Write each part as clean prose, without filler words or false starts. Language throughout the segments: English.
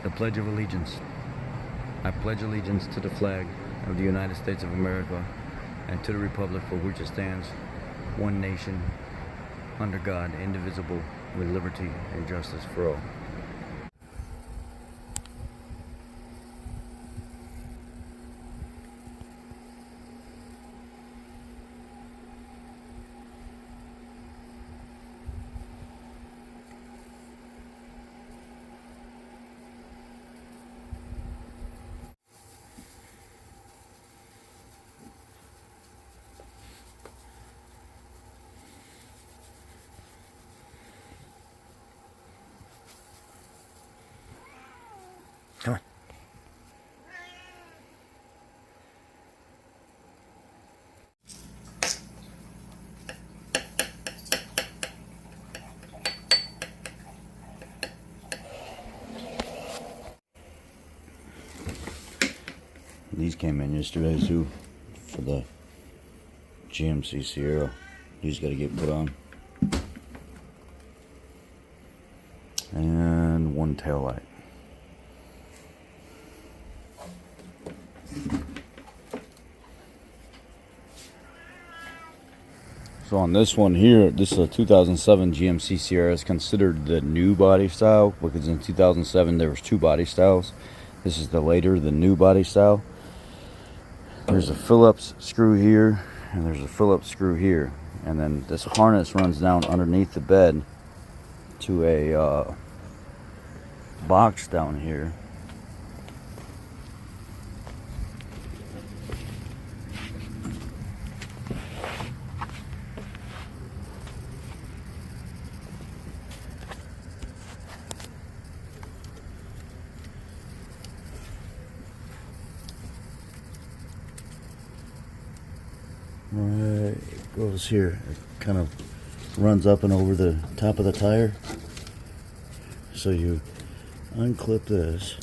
The Pledge of Allegiance. I pledge allegiance to the flag of the United States of America and to the republic for which it stands, one nation, under God, indivisible, with liberty and justice for all. Come on. These came in yesterday too for the GMC Sierra. These got to get put on. And one tail light. So on this one here, this is a 2007 GMC Sierra. It's considered the new body style because in 2007 there was two body styles. This is the new body style. There's a Phillips screw here and there's a Phillips screw here, and then this harness runs down underneath the bed to a box down here. Right, it goes here. It kind of runs up and over the top of the tire. So you unclip this.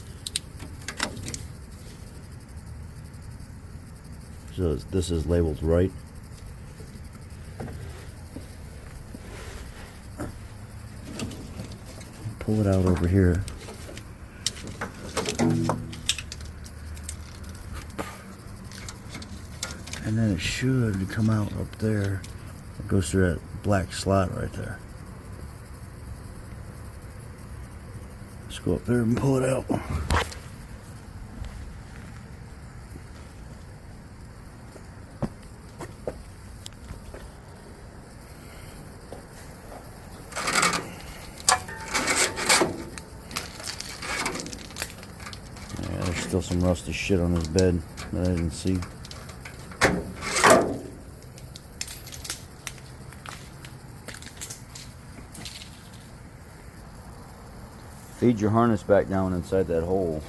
So this is labeled right. Pull it out over here. And then it should come out up there. It goes through that black slot right there. Let's go up there and pull it out. Yeah, there's still some rusty shit on this bed that I didn't see. Feed your harness back down inside that hole,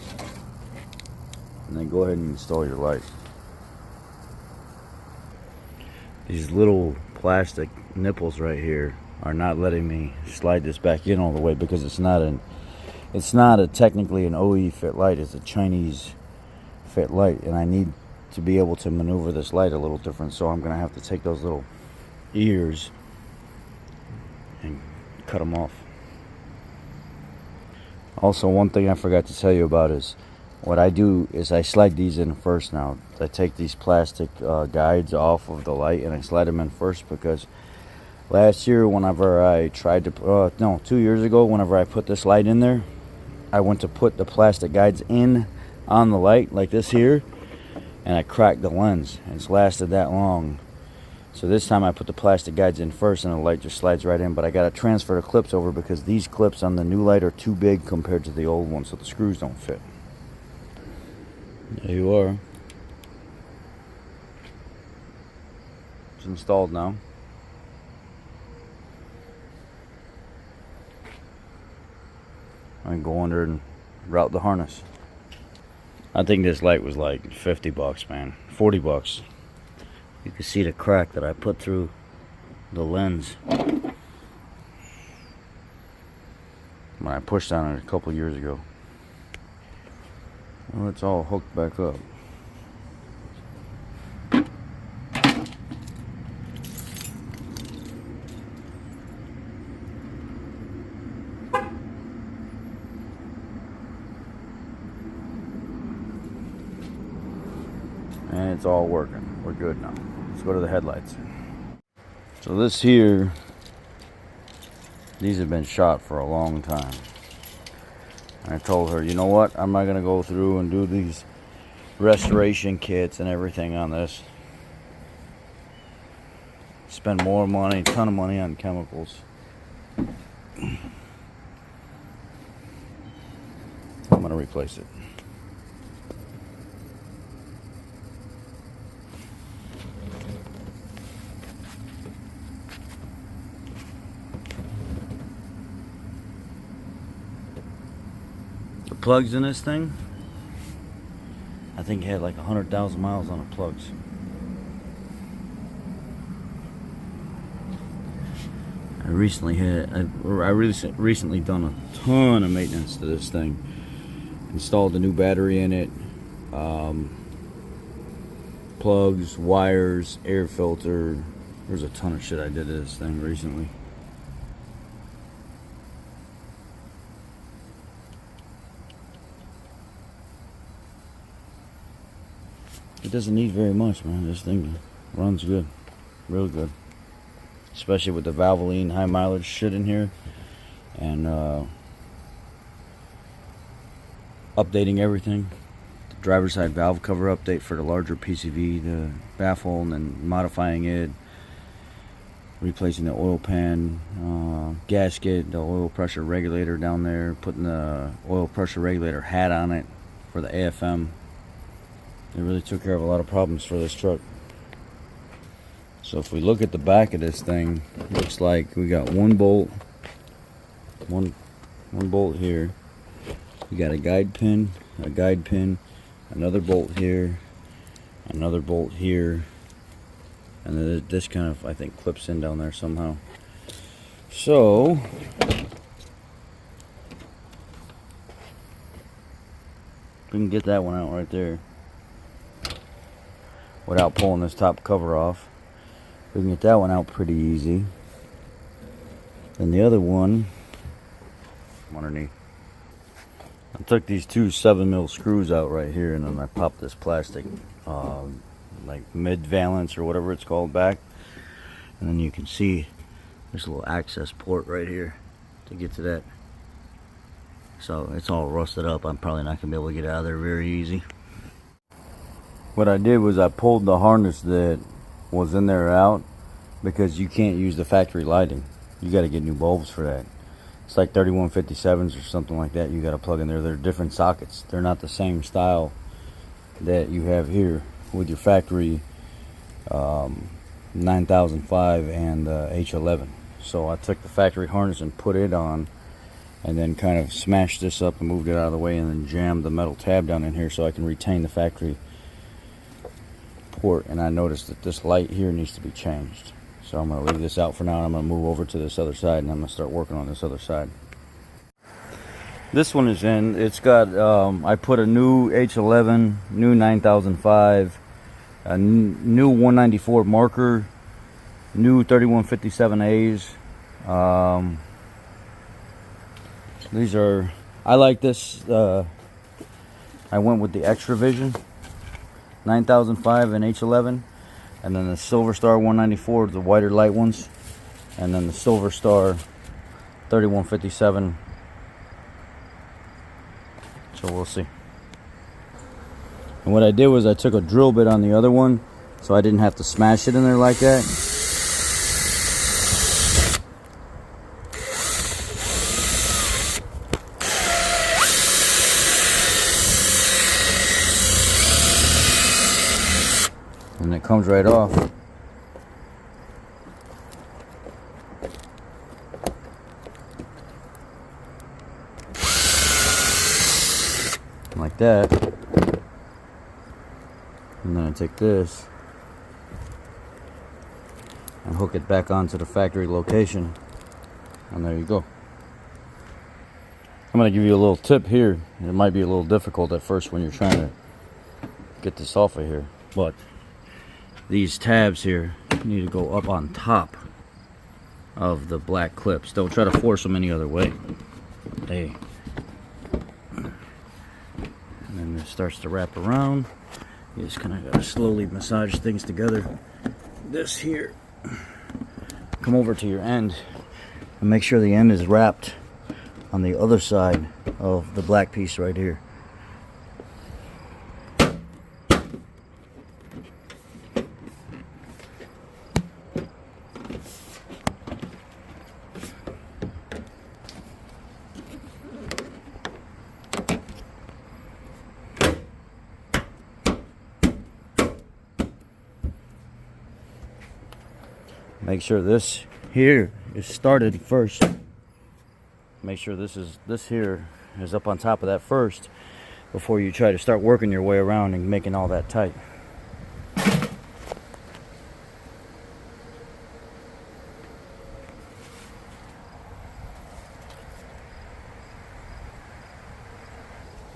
and then go ahead and install your light. These little plastic nipples right here are not letting me slide this back in all the way because it's not technically an OE fit light. It's a Chinese fit light, and I need to be able to maneuver this light a little different, so I'm gonna have to take those little ears and cut them off. Also, one thing I forgot to tell you about is what I do is I slide these in first now. I take these plastic guides off of the light and I slide them in first because last year whenever I tried to, 2 years ago, whenever I put this light in there, I went to put the plastic guides in on the light like this here, and I cracked the lens. It's lasted that long. So this time I put the plastic guides in first and the light just slides right in, but I got to transfer the clips over because these clips on the new light are too big compared to the old one, so the screws don't fit. There you are. It's installed now. I can go under and route the harness. I think this light was like 50 bucks, man. 40 bucks. You can see the crack that I put through the lens when I pushed on it a couple years ago. Well, it's all hooked back up. and it's all working. We're good now. Let's go to the headlights. So this here, these have been shot for a long time. And I told her, you know what, I'm not gonna go through and do these restoration kits and everything on this. Spend more money, a ton of money on chemicals. I'm gonna replace it. The plugs in this thing, I think it had like 100,000 miles on the plugs. I recently done a ton of maintenance to this thing. Installed a new battery in it, plugs, wires, air filter. There's a ton of shit I did to this thing recently. It doesn't need very much, man. This thing runs good, real good. Especially with the Valvoline high mileage shit in here, and updating everything. The driver's side valve cover update for the larger PCV, the baffle, and then modifying it, replacing the oil pan, gasket, the oil pressure regulator down there, putting the oil pressure regulator hat on it for the AFM. It really took care of a lot of problems for this truck. So if we look at the back of this thing, it looks like we got one bolt, one bolt here. We got a guide pin, another bolt here, another bolt here, and then this kind of, I think, clips in down there somehow. So we can get that one out right there without pulling this top cover off. We can get that one out pretty easy. And the other one underneath. I took these two 7mm screws out right here, and then I popped this plastic like mid-valance or whatever it's called back. And then you can see there's a little access port right here to get to that. So it's all rusted up. I'm probably not gonna be able to get out of there very easy. What I did was I pulled the harness that was in there out, because you can't use the factory lighting. You got to get new bulbs for that. It's like 3157s or something like that. You got to plug in there. They're different sockets. They're not the same style that you have here with your factory 9005 and H11. So I took the factory harness and put it on, and then kind of smashed this up and moved it out of the way, and then jammed the metal tab down in here so I can retain the factory port. And I noticed that this light here needs to be changed. So I'm going to leave this out for now, and I'm going to move over to this other side, and I'm going to start working on this other side. This one is in. It's got, I put a new H11, new 9005, a new 194 marker, new 3157As. These are, I like this. I went with the Extra Vision 9005 and H11. And then the Silver Star 194, the whiter light ones. And then the Silver Star 3157. So we'll see. And what I did was I took a drill bit on the other one, so I didn't have to smash it in there like that. And it comes right off. Like that. And then I take this and hook it back onto the factory location. And there you go. I'm going to give you a little tip here. It might be a little difficult at first when you're trying to get this off of here, but these tabs here need to go up on top of the black clips. Don't try to force them any other way. And then it starts to wrap around, You just kind of gotta slowly massage things together. This here, come over to your end and make sure the end is wrapped on the other side of the black piece right here. Make sure this here is started first. Make sure this here is up on top of that first before you try to start working your way around and making all that tight.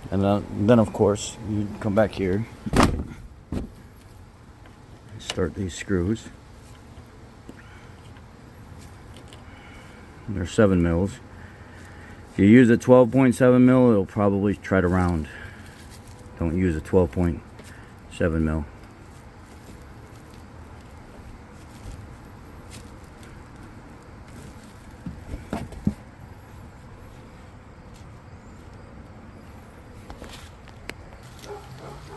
And then of course you come back here, start these screws. They're 7 mils. If you use a 12.7 mil, it'll probably try to round. Don't use a 12.7 mil.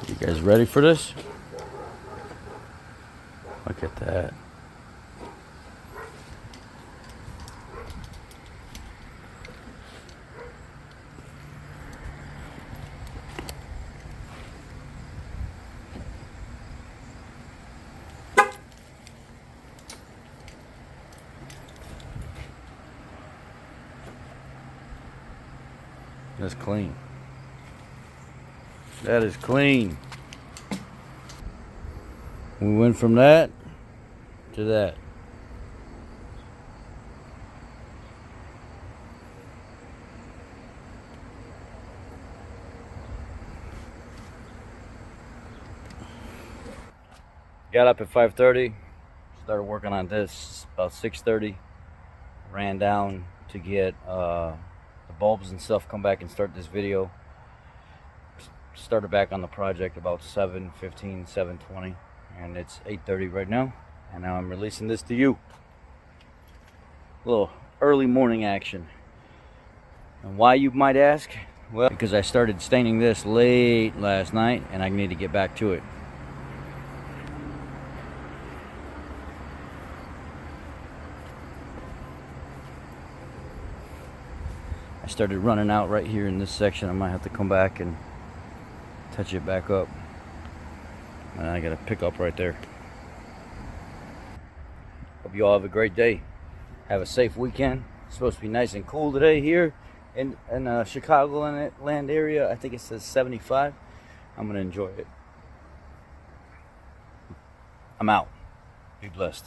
You guys ready for this? Look at that. That's clean. That is clean. We went from that to that. Got up at 5:30, started working on this about 6:30. Ran down to get the bulbs and stuff, come back and start this video. Started back on the project about 7:15, 7:20, and it's 8:30 right now, and now I'm releasing this to you. A little early morning action. And why, you might ask? Well, because I started staining this late last night and I need to get back to it. I started running out right here in this section. I might have to come back and touch it back up. And I gotta pick up right there. Hope you all have a great day. Have a safe weekend. It's supposed to be nice and cool today here in Chicagoland area. I think it says 75. I'm gonna enjoy it. I'm out. Be blessed.